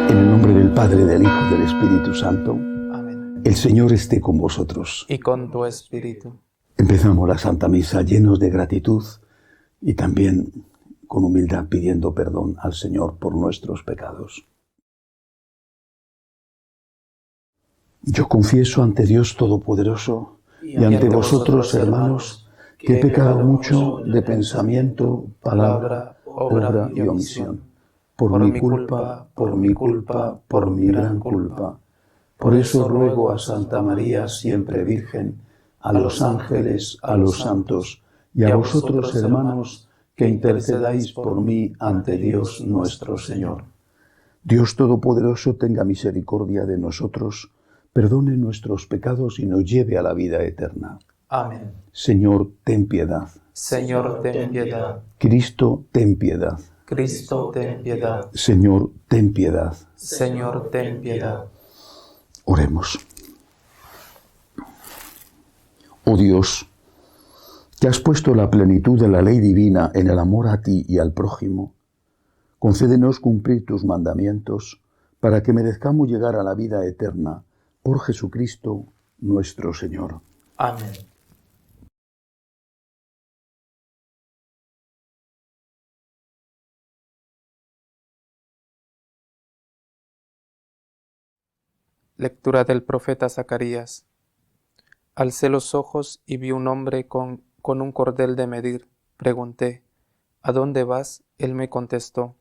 En el nombre del Padre, del Hijo y del Espíritu Santo. Amén. El Señor esté con vosotros. Y con tu espíritu. Empezamos la Santa Misa llenos de gratitud y también con humildad pidiendo perdón al Señor por nuestros pecados. Yo confieso ante Dios Todopoderoso y ante vosotros, hermanos, que he pecado mucho de pensamiento, palabra, obra y omisión. Por mi culpa, por mi gran culpa. Por eso ruego a Santa María, siempre Virgen, a los ángeles, a los santos y a vosotros, hermanos, que intercedáis por mí ante Dios nuestro Señor. Dios Todopoderoso tenga misericordia de nosotros, perdone nuestros pecados y nos lleve a la vida eterna. Amén. Señor, ten piedad. Señor, ten piedad. Cristo, ten piedad. Cristo, ten piedad. Señor, ten piedad. Señor, ten piedad. Oremos. Oh Dios, que has puesto la plenitud de la ley divina en el amor a ti y al prójimo, concédenos cumplir tus mandamientos para que merezcamos llegar a la vida eterna por Jesucristo nuestro Señor. Amén. Lectura del profeta Zacarías. Alcé los ojos y vi un hombre con un cordel de medir. Pregunté, ¿a dónde vas? Él me contestó,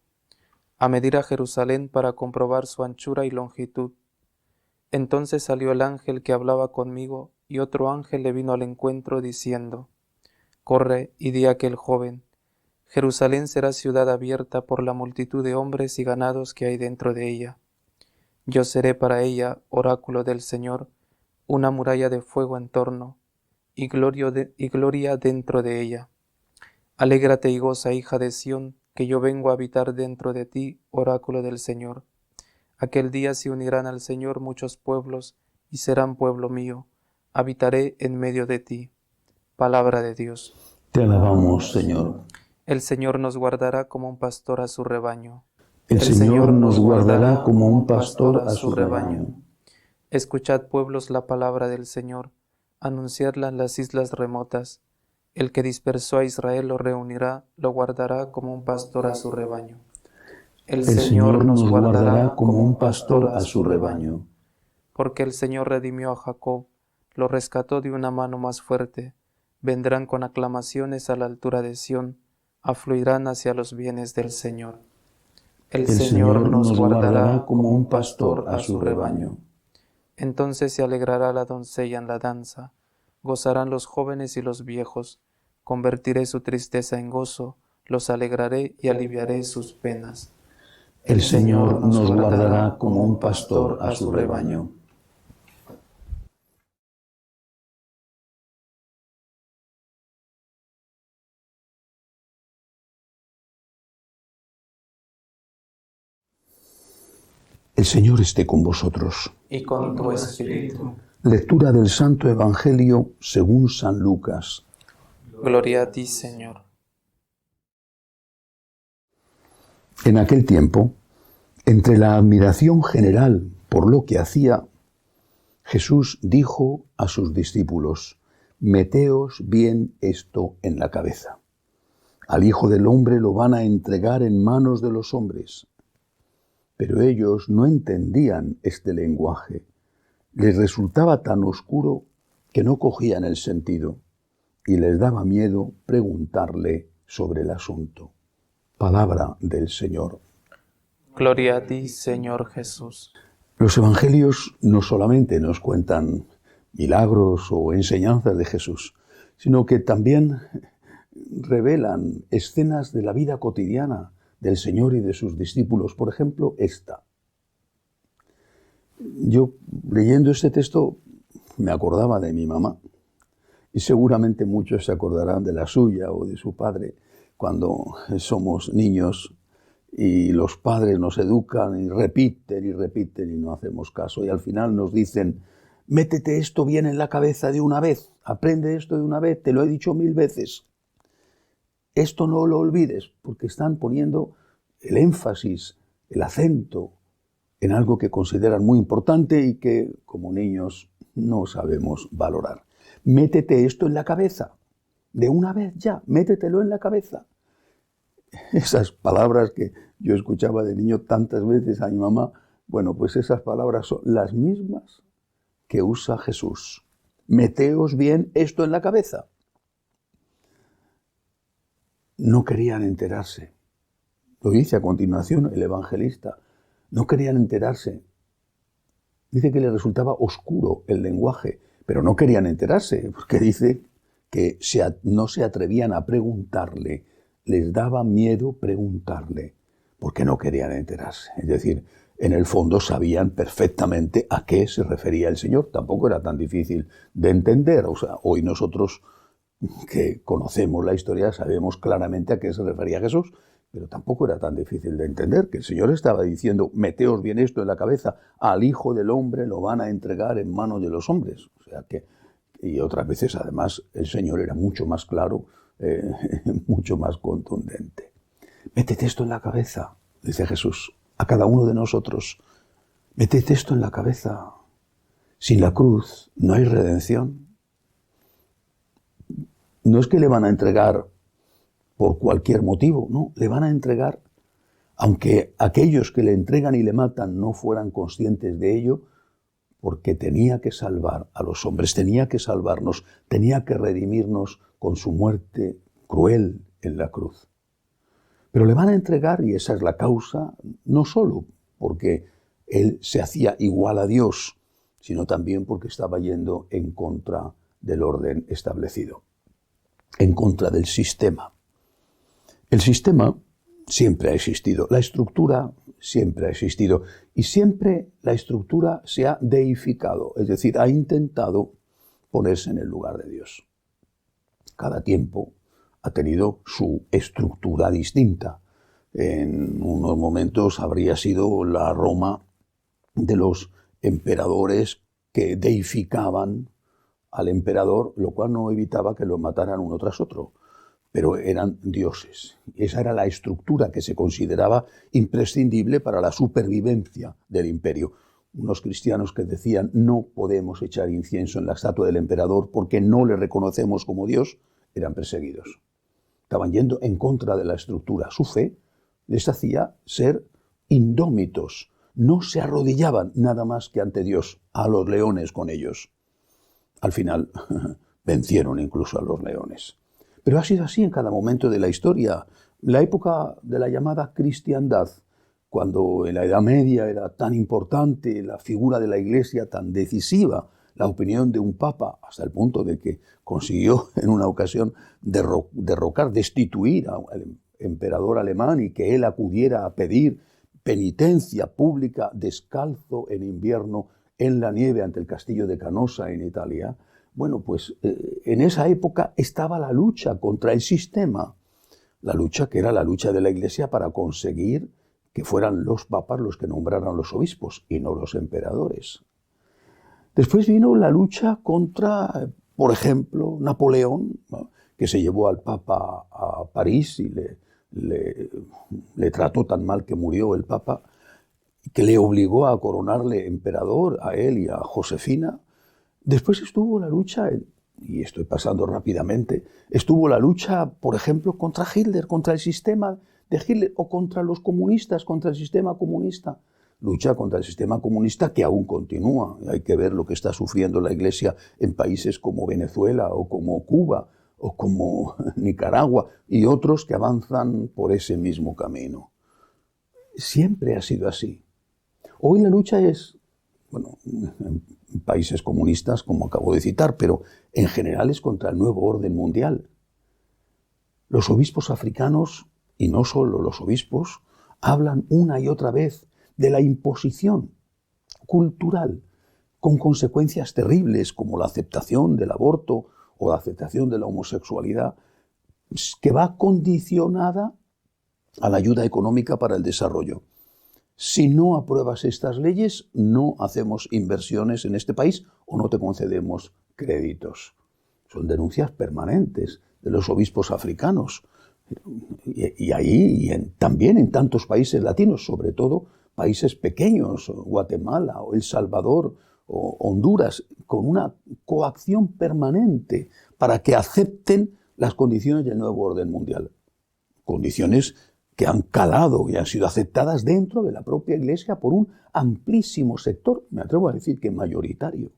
a medir a Jerusalén para comprobar su anchura y longitud. Entonces salió el ángel que hablaba conmigo, y otro ángel le vino al encuentro diciendo, corre y di a aquel joven, Jerusalén será ciudad abierta por la multitud de hombres y ganados que hay dentro de ella. Yo seré para ella, oráculo del Señor, una muralla de fuego en torno, y gloria dentro de ella. Alégrate y goza, hija de Sión, que yo vengo a habitar dentro de ti, oráculo del Señor. Aquel día se unirán al Señor muchos pueblos, y serán pueblo mío. Habitaré en medio de ti. Palabra de Dios. Te alabamos, Señor. El Señor nos guardará como un pastor a su rebaño. El Señor nos guardará como un pastor a su rebaño. Escuchad, pueblos, la palabra del Señor, anunciadla en las islas remotas. El que dispersó a Israel lo reunirá, lo guardará como un pastor a su rebaño. El Señor nos guardará como un pastor a su rebaño. Porque el Señor redimió a Jacob, lo rescató de una mano más fuerte. Vendrán con aclamaciones a la altura de Sión, afluirán hacia los bienes del Señor. El Señor nos guardará como un pastor a su rebaño. Entonces se alegrará la doncella en la danza, gozarán los jóvenes y los viejos, convertiré su tristeza en gozo, los alegraré y aliviaré sus penas. El Señor nos guardará como un pastor a su rebaño. El Señor esté con vosotros. Y con tu espíritu. Lectura del Santo Evangelio según San Lucas. Gloria a ti, Señor. En aquel tiempo, entre la admiración general por lo que hacía, Jesús dijo a sus discípulos, meteos bien esto en la cabeza. Al Hijo del Hombre lo van a entregar en manos de los hombres. Pero ellos no entendían este lenguaje. Les resultaba tan oscuro que no cogían el sentido y les daba miedo preguntarle sobre el asunto. Palabra del Señor. Gloria a ti, Señor Jesús. Los evangelios no solamente nos cuentan milagros o enseñanzas de Jesús, sino que también revelan escenas de la vida cotidiana del Señor y de sus discípulos. Por ejemplo, esta. Yo, leyendo este texto, me acordaba de mi mamá, y seguramente muchos se acordarán de la suya o de su padre cuando somos niños y los padres nos educan y repiten y no hacemos caso, y al final nos dicen, métete esto bien en la cabeza de una vez, aprende esto de una vez, te lo he dicho 1000 veces. Esto no lo olvides, porque están poniendo el énfasis, el acento en algo que consideran muy importante y que, como niños, no sabemos valorar. Métete esto en la cabeza. De una vez ya, métetelo en la cabeza. Esas palabras que yo escuchaba de niño tantas veces a mi mamá, bueno, pues esas palabras son las mismas que usa Jesús. Meteos bien esto en la cabeza. No querían enterarse. Lo dice a continuación el evangelista. No querían enterarse. Dice que les resultaba oscuro el lenguaje, pero no querían enterarse, porque dice que no se atrevían a preguntarle, les daba miedo preguntarle, porque no querían enterarse. Es decir, en el fondo sabían perfectamente a qué se refería el Señor. Tampoco era tan difícil de entender. O sea, hoy nosotros que conocemos la historia sabemos claramente a qué se refería Jesús, pero tampoco era tan difícil de entender que el Señor estaba diciendo, meteos bien esto en la cabeza, al Hijo del Hombre lo van a entregar en manos de los hombres. O sea que, y otras veces además el Señor era mucho más claro, mucho más contundente. Métete esto en la cabeza, dice Jesús, a cada uno de nosotros. Métete esto en la cabeza. Sin la cruz no hay redención. No es que le van a entregar por cualquier motivo, no, le van a entregar, aunque aquellos que le entregan y le matan no fueran conscientes de ello, porque tenía que salvar a los hombres, tenía que salvarnos, tenía que redimirnos con su muerte cruel en la cruz. Pero le van a entregar, y esa es la causa, no solo porque él se hacía igual a Dios, sino también porque estaba yendo en contra del orden establecido, en contra del sistema. El sistema siempre ha existido, la estructura siempre ha existido y siempre la estructura se ha deificado, es decir, ha intentado ponerse en el lugar de Dios. Cada tiempo ha tenido su estructura distinta. En unos momentos habría sido la Roma de los emperadores que deificaban al emperador, lo cual no evitaba que lo mataran uno tras otro. Pero eran dioses. Esa era la estructura que se consideraba imprescindible para la supervivencia del imperio. Unos cristianos que decían no podemos echar incienso en la estatua del emperador porque no le reconocemos como Dios, eran perseguidos. Estaban yendo en contra de la estructura. Su fe les hacía ser indómitos. No se arrodillaban nada más que ante Dios, a los leones con ellos. Al final vencieron incluso a los leones. Pero ha sido así en cada momento de la historia. La época de la llamada cristiandad, cuando en la Edad Media era tan importante la figura de la Iglesia, tan decisiva, la opinión de un papa, hasta el punto de que consiguió en una ocasión derrocar, destituir al emperador alemán y que él acudiera a pedir penitencia pública descalzo en invierno en la nieve ante el castillo de Canosa en Italia. Bueno, pues en esa época estaba la lucha contra el sistema, la lucha que era la lucha de la Iglesia para conseguir que fueran los papas los que nombraran los obispos y no los emperadores. Después vino la lucha contra, por ejemplo, Napoleón, ¿no?, que se llevó al papa a París y le trató tan mal que murió el papa, que le obligó a coronarle emperador a él y a Josefina. Después estuvo la lucha, y estoy pasando rápidamente, estuvo la lucha, por ejemplo, contra Hitler, contra el sistema de Hitler, o contra los comunistas, contra el sistema comunista. Lucha contra el sistema comunista que aún continúa. Hay que ver lo que está sufriendo la Iglesia en países como Venezuela o como Cuba o como Nicaragua y otros que avanzan por ese mismo camino. Siempre ha sido así. Hoy la lucha es, bueno, en países comunistas, como acabo de citar, pero en general es contra el nuevo orden mundial. Los obispos africanos, y no solo los obispos, hablan una y otra vez de la imposición cultural, con consecuencias terribles como la aceptación del aborto o la aceptación de la homosexualidad, que va condicionada a la ayuda económica para el desarrollo. Si no apruebas estas leyes, no hacemos inversiones en este país o no te concedemos créditos. Son denuncias permanentes de los obispos africanos. Y ahí, también en tantos países latinos, sobre todo países pequeños, Guatemala o El Salvador o Honduras, con una coacción permanente para que acepten las condiciones del nuevo orden mundial. Condiciones que han calado y han sido aceptadas dentro de la propia Iglesia por un amplísimo sector, me atrevo a decir que mayoritario,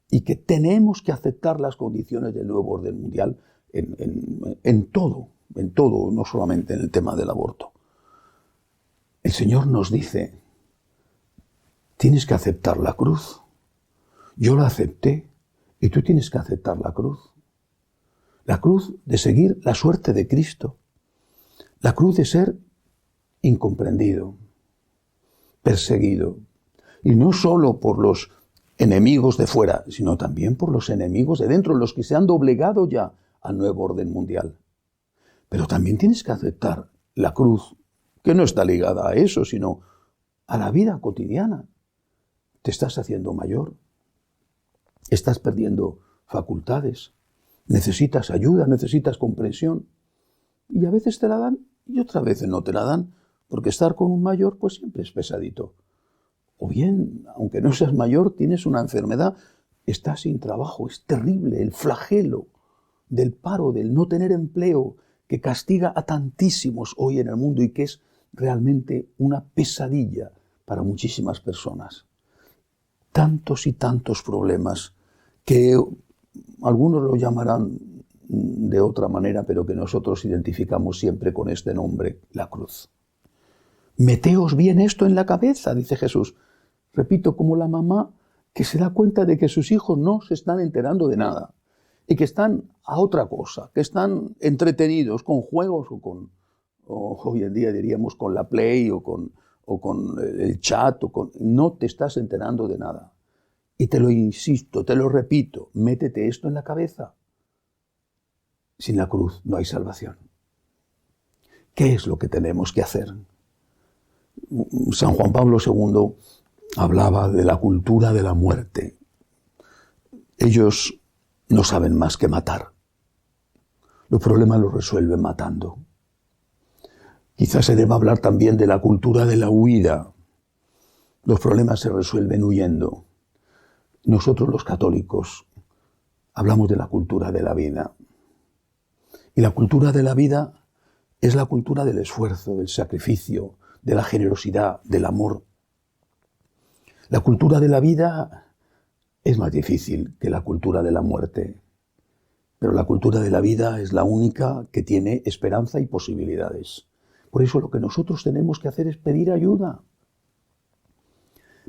y que tenemos que aceptar las condiciones del nuevo orden mundial en todo, no solamente en el tema del aborto. El Señor nos dice, tienes que aceptar la cruz. Yo la acepté y tú tienes que aceptar la cruz. La cruz de seguir la suerte de Cristo. La cruz de ser incomprendido, perseguido. Y no solo por los enemigos de fuera, sino también por los enemigos de dentro, los que se han doblegado ya al nuevo orden mundial. Pero también tienes que aceptar la cruz, que no está ligada a eso, sino a la vida cotidiana. Te estás haciendo mayor, estás perdiendo facultades, necesitas ayuda, necesitas comprensión, y a veces te la dan y otras veces no te la dan, porque estar con un mayor pues siempre es pesadito. O bien, aunque no seas mayor, tienes una enfermedad, estás sin trabajo, es terrible el flagelo del paro, del no tener empleo, que castiga a tantísimos hoy en el mundo y que es realmente una pesadilla para muchísimas personas. Tantos y tantos problemas que algunos lo llamarán de otra manera, pero que nosotros identificamos siempre con este nombre, la cruz. Meteos bien esto en la cabeza, dice Jesús. Repito, como la mamá que se da cuenta de que sus hijos no se están enterando de nada y que están a otra cosa, que están entretenidos con juegos o hoy en día diríamos con la Play o con el chat, no te estás enterando de nada. Y te lo insisto, te lo repito, métete esto en la cabeza. Sin la cruz no hay salvación. ¿Qué es lo que tenemos que hacer? San Juan Pablo II hablaba de la cultura de la muerte. Ellos no saben más que matar. Los problemas los resuelven matando. Quizás se deba hablar también de la cultura de la huida. Los problemas se resuelven huyendo. Nosotros los católicos hablamos de la cultura de la vida. Y la cultura de la vida es la cultura del esfuerzo, del sacrificio, de la generosidad, del amor. La cultura de la vida es más difícil que la cultura de la muerte, pero la cultura de la vida es la única que tiene esperanza y posibilidades. Por eso lo que nosotros tenemos que hacer es pedir ayuda.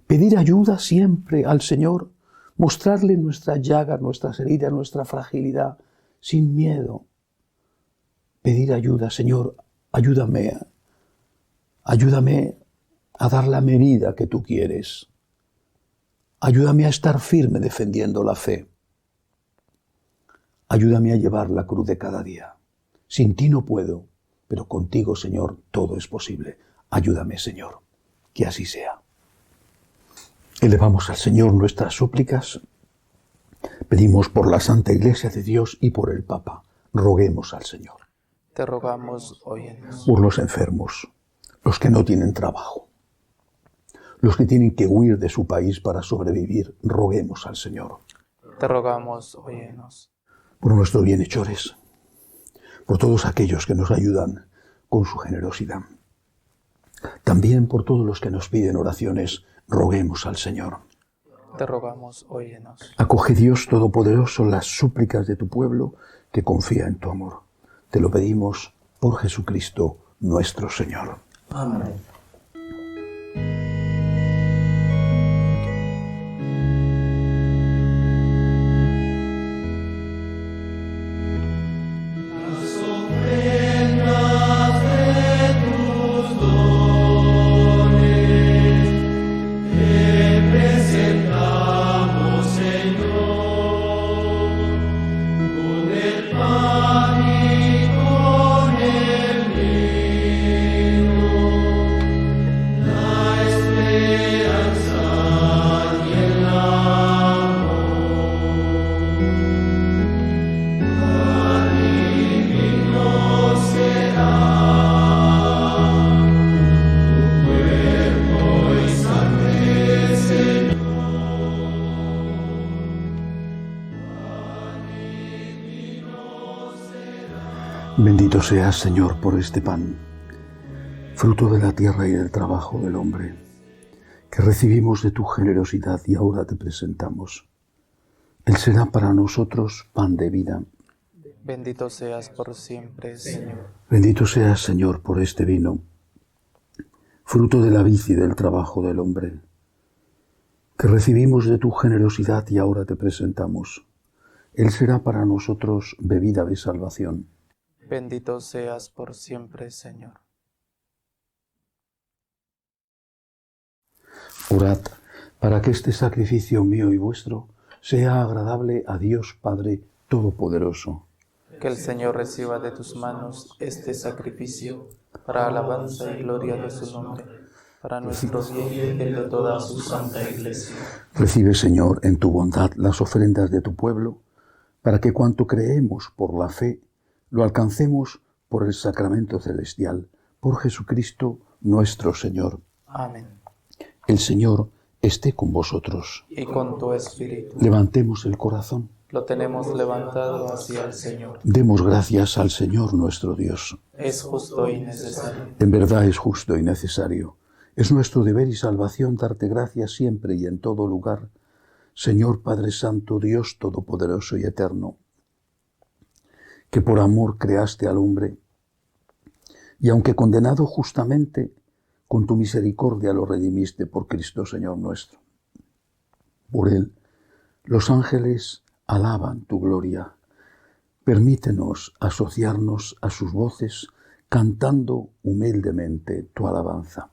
Pedir ayuda siempre al Señor, mostrarle nuestras llagas, nuestras heridas, nuestra fragilidad, sin miedo. Pedir ayuda, Señor, ayúdame a dar la medida que tú quieres. Ayúdame a estar firme defendiendo la fe. Ayúdame a llevar la cruz de cada día. Sin ti no puedo, pero contigo, Señor, todo es posible. Ayúdame, Señor, que así sea. Elevamos al Señor nuestras súplicas. Pedimos por la Santa Iglesia de Dios y por el Papa. Roguemos al Señor. Te rogamos, óyenos. Por los enfermos, los que no tienen trabajo, los que tienen que huir de su país para sobrevivir, roguemos al Señor. Te rogamos, óyenos. Por nuestros bienhechores, por todos aquellos que nos ayudan con su generosidad. También por todos los que nos piden oraciones, roguemos al Señor. Te rogamos, óyenos. Acoge, Dios Todopoderoso, las súplicas de tu pueblo que confía en tu amor. Te lo pedimos por Jesucristo nuestro Señor. Amén. Bendito seas, Señor, por este pan, fruto de la tierra y del trabajo del hombre, que recibimos de tu generosidad y ahora te presentamos. Él será para nosotros pan de vida. Bendito seas por siempre, Señor. Bendito seas, Señor, por este vino, fruto de la vid y del trabajo del hombre, que recibimos de tu generosidad y ahora te presentamos. Él será para nosotros bebida de salvación. Bendito seas por siempre, Señor. Orad para que este sacrificio mío y vuestro sea agradable a Dios Padre Todopoderoso. Que el Señor reciba de tus manos este sacrificio para alabanza y gloria de su nombre, para nuestro bien y el de toda su santa Iglesia. Recibe, Señor, en tu bondad las ofrendas de tu pueblo, para que cuanto creemos por la fe, lo alcancemos por el sacramento celestial, por Jesucristo nuestro Señor. Amén. El Señor esté con vosotros. Y con tu espíritu. Levantemos el corazón. Lo tenemos levantado hacia el Señor. Demos gracias al Señor nuestro Dios. Es justo y necesario. En verdad es justo y necesario. Es nuestro deber y salvación darte gracias siempre y en todo lugar, Señor Padre Santo, Dios Todopoderoso y Eterno, que por amor creaste al hombre, y aunque condenado justamente, con tu misericordia lo redimiste por Cristo Señor nuestro. Por él, los ángeles alaban tu gloria. Permítenos asociarnos a sus voces, cantando humildemente tu alabanza.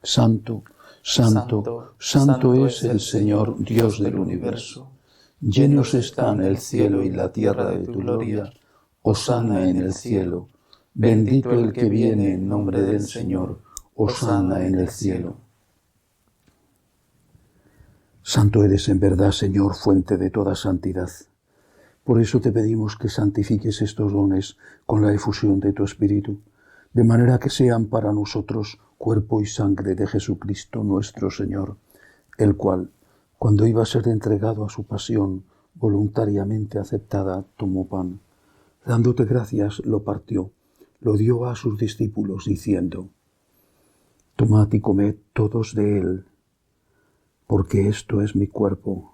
Santo, santo, santo es el Señor, Dios del universo. Llenos están el cielo y la tierra de tu gloria. Hosana en el cielo. Bendito el que viene en nombre del Señor. Hosana en el cielo. Santo eres en verdad, Señor, fuente de toda santidad. Por eso te pedimos que santifiques estos dones con la efusión de tu Espíritu, de manera que sean para nosotros cuerpo y sangre de Jesucristo nuestro Señor, el cual, cuando iba a ser entregado a su pasión voluntariamente aceptada, tomó pan. Dándote gracias, lo partió, lo dio a sus discípulos, diciendo: Tomad y comed todos de él, porque esto es mi cuerpo,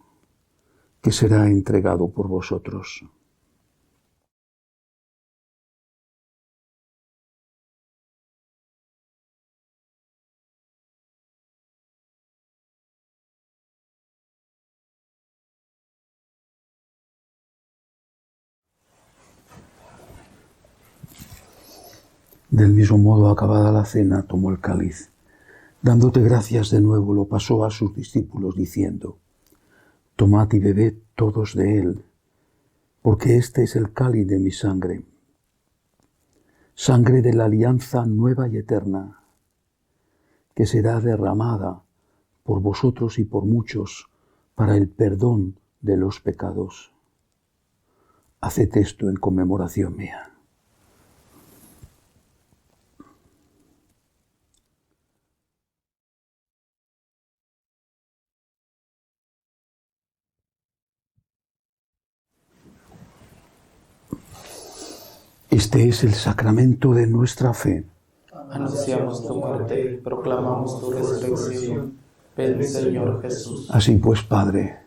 que será entregado por vosotros. Del mismo modo, acabada la cena, tomó el cáliz. Dándote gracias de nuevo, lo pasó a sus discípulos, diciendo: Tomad y bebed todos de él, porque este es el cáliz de mi sangre, sangre de la alianza nueva y eterna, que será derramada por vosotros y por muchos para el perdón de los pecados. Haced esto en conmemoración mía. Este es el sacramento de nuestra fe. Anunciamos tu muerte y proclamamos tu resurrección. Ven, Señor Jesús. Así pues, Padre,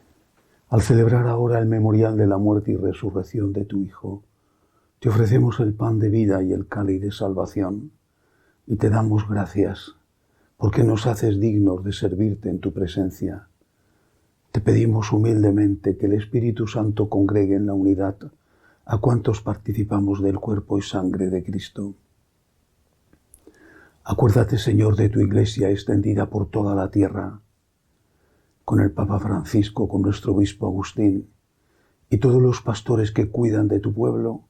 al celebrar ahora el memorial de la muerte y resurrección de tu Hijo, te ofrecemos el pan de vida y el cáliz de salvación, y te damos gracias, porque nos haces dignos de servirte en tu presencia. Te pedimos humildemente que el Espíritu Santo congregue en la unidad a cuantos participamos del cuerpo y sangre de Cristo. Acuérdate, Señor, de tu Iglesia extendida por toda la tierra, con el Papa Francisco, con nuestro obispo Agustín y todos los pastores que cuidan de tu pueblo.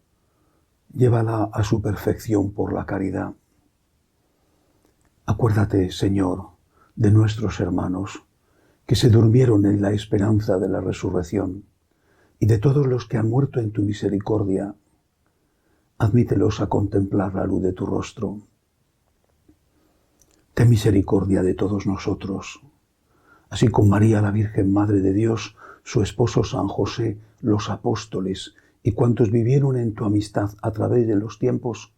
Llévala a su perfección por la caridad. Acuérdate, Señor, de nuestros hermanos que se durmieron en la esperanza de la resurrección, y de todos los que han muerto en tu misericordia. Admítelos a contemplar la luz de tu rostro. Ten misericordia de todos nosotros, así con María, la Virgen Madre de Dios, su esposo San José, los apóstoles y cuantos vivieron en tu amistad a través de los tiempos,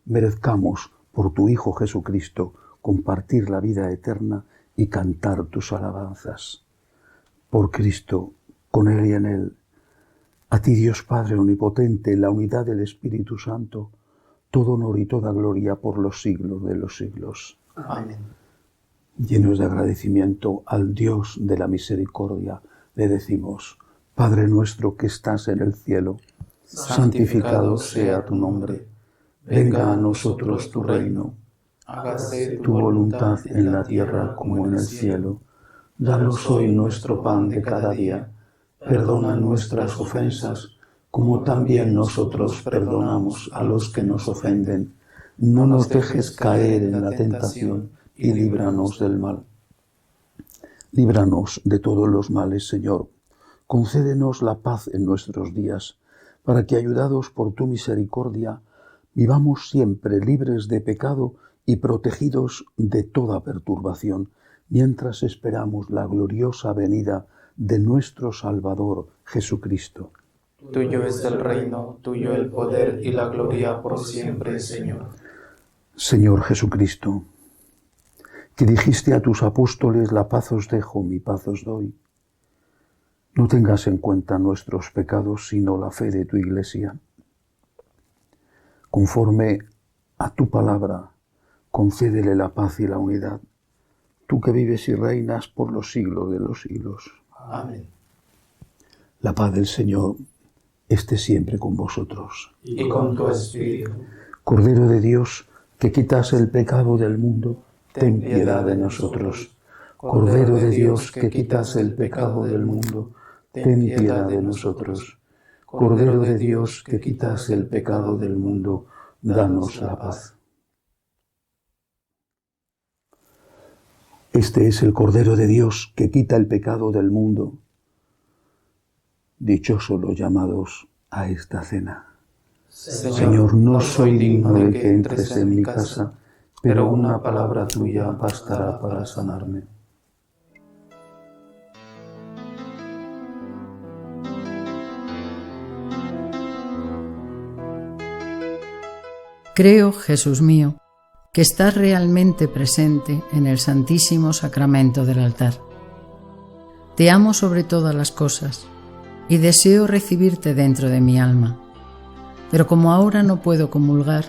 merezcamos, por tu Hijo Jesucristo, compartir la vida eterna y cantar tus alabanzas. Por Cristo, con Él y en Él, a ti Dios Padre Omnipotente, en la unidad del Espíritu Santo, todo honor y toda gloria por los siglos de los siglos. Amén. Llenos de agradecimiento al Dios de la misericordia, le decimos: Padre nuestro que estás en el cielo, santificado sea tu nombre. Venga a nosotros tu reino. Hágase tu voluntad en la tierra como en el cielo. Danos hoy nuestro pan de cada día. Perdona nuestras ofensas, como también nosotros perdonamos a los que nos ofenden. No nos dejes caer en la tentación y líbranos del mal. Líbranos de todos los males, Señor. Concédenos la paz en nuestros días, para que, ayudados por tu misericordia, vivamos siempre libres de pecado y protegidos de toda perturbación, mientras esperamos la gloriosa venida de nuestro Salvador Jesucristo. Tuyo es el reino, tuyo el poder y la gloria por siempre, Señor. Señor Jesucristo, que dijiste a tus apóstoles: la paz os dejo, mi paz os doy. No tengas en cuenta nuestros pecados, sino la fe de tu Iglesia. Conforme a tu palabra, concédele la paz y la unidad, tú que vives y reinas por los siglos de los siglos. Amén. La paz del Señor esté siempre con vosotros. Y con tu espíritu. Cordero de Dios, que quitas el pecado del mundo, ten piedad de nosotros. Cordero de Dios, que quitas el pecado del mundo, ten piedad de nosotros. Cordero de Dios, que quitas el pecado del mundo, danos la paz. Este es el Cordero de Dios, que quita el pecado del mundo. Dichosos los llamados a esta cena. Señor, no soy digno de que entres en mi casa, pero una palabra tuya bastará para sanarme. Creo, Jesús mío, que estás realmente presente en el Santísimo Sacramento del altar. Te amo sobre todas las cosas y deseo recibirte dentro de mi alma, pero como ahora no puedo comulgar,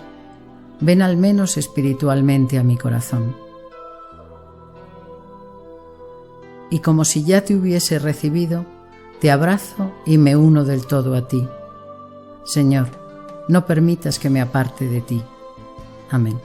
ven al menos espiritualmente a mi corazón. Y como si ya te hubiese recibido, te abrazo y me uno del todo a ti. Señor, no permitas que me aparte de ti. Amén.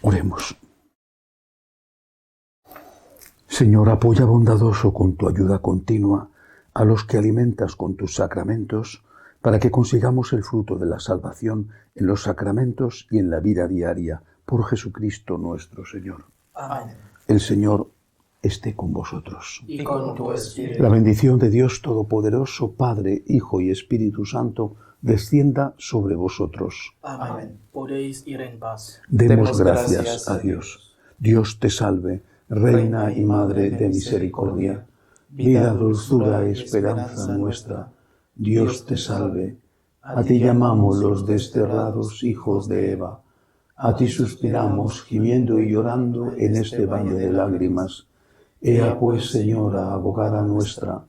Oremos. Señor, apoya bondadoso con tu ayuda continua a los que alimentas con tus sacramentos, para que consigamos el fruto de la salvación en los sacramentos y en la vida diaria, por Jesucristo nuestro Señor. Amén. El Señor esté con vosotros. Y con tu espíritu. La bendición de Dios Todopoderoso, Padre, Hijo y Espíritu Santo, descienda sobre vosotros. Amén. Podéis ir en paz. Demos gracias a Dios. Dios te salve, Reina y Madre de misericordia, vida, dulzura y esperanza nuestra. Dios te salve. A ti llamamos los desterrados hijos de Eva. A ti suspiramos, gimiendo y llorando en este valle de lágrimas. Ea pues, Señora, abogada nuestra,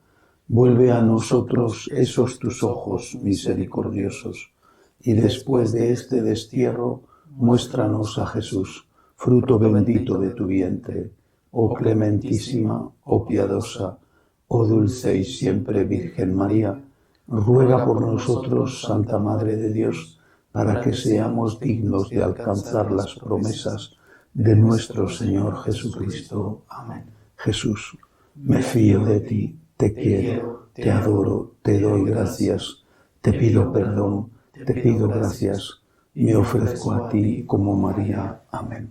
vuelve a nosotros esos tus ojos misericordiosos, y después de este destierro, muéstranos a Jesús, fruto bendito de tu vientre. Oh clementísima, oh piadosa, oh dulce y siempre Virgen María, ruega por nosotros, Santa Madre de Dios, para que seamos dignos de alcanzar las promesas de nuestro Señor Jesucristo. Amén. Jesús, me fío de ti, te quiero, te adoro, te doy gracias, te pido perdón, te pido gracias, me ofrezco a ti como María. Amén.